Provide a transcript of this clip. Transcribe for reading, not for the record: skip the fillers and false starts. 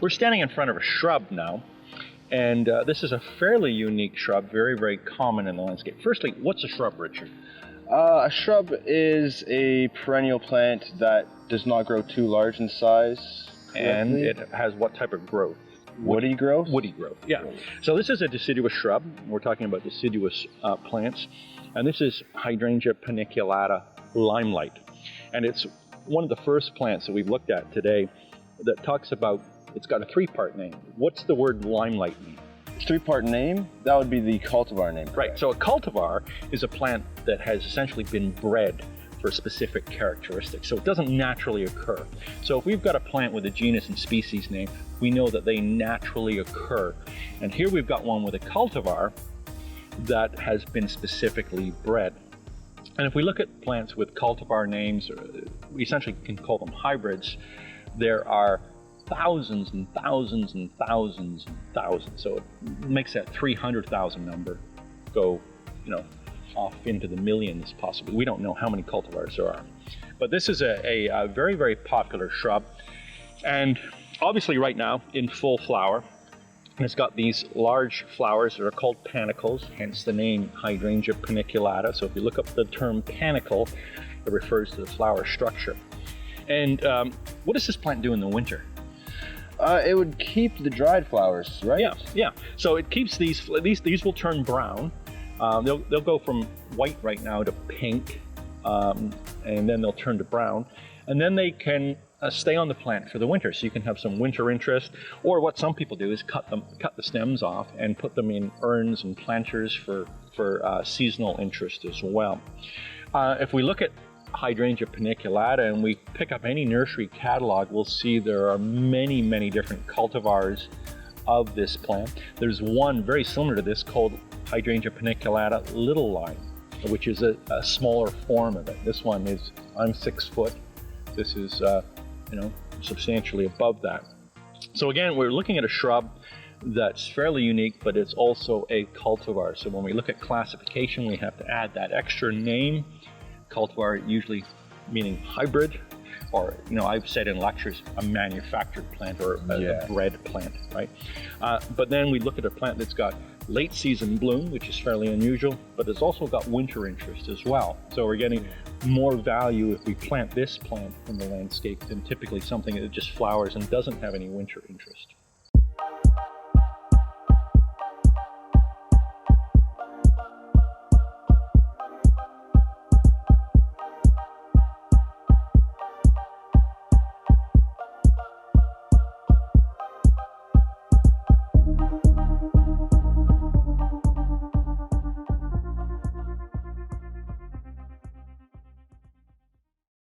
We're standing in front of a shrub now, and this is a fairly unique shrub, very, very common in the landscape. Firstly, what's a shrub, Richard? A shrub is a perennial plant that does not grow too large in size. And it has what type of growth? Woody growth? Woody growth, yeah. So this is a deciduous shrub. We're talking about deciduous plants. And this is Hydrangea paniculata limelight. And it's one of the first plants that we've looked at today that talks about, it's got a three-part name. What's the word limelight mean? Three-part name? That would be the cultivar name. Right, so a cultivar is a plant that has essentially been bred for specific characteristics, so it doesn't naturally occur. So if we've got a plant with a genus and species name, we know that they naturally occur. And here we've got one with a cultivar that has been specifically bred. And if we look at plants with cultivar names, we essentially can call them hybrids, there are thousands and thousands and thousands and thousands. So it makes that 300,000 number go, off into the millions possibly. We don't know how many cultivars there are. But this is a very, very popular shrub. And obviously right now in full flower. And it's got these large flowers that are called panicles, hence the name Hydrangea paniculata. So if you look up the term panicle, it refers to the flower structure. And what does this plant do in the winter? It would keep the dried flowers, right? Yeah. So it keeps these will turn brown. They'll go from white right now to pink, and then they'll turn to brown, and then they can stay on the plant for the winter. So you can have some winter interest, or what some people do is cut the stems off and put them in urns and planters for seasonal interest as well. If we look at Hydrangea paniculata and we pick up any nursery catalog, we'll see there are many, many different cultivars of this plant. There's one very similar to this called Hydrangea paniculata little lime, which is a smaller form of it. This one is, I'm 6 foot. This is, substantially above that. So again, we're looking at a shrub that's fairly unique, but it's also a cultivar. So when we look at classification, we have to add that extra name. Cultivar usually meaning hybrid, or I've said in lectures a manufactured plant or a bred plant, right? But then we look at a plant that's got late season bloom, which is fairly unusual, but it's also got winter interest as well. So we're getting more value if we plant this plant in the landscape than typically something that just flowers and doesn't have any winter interest.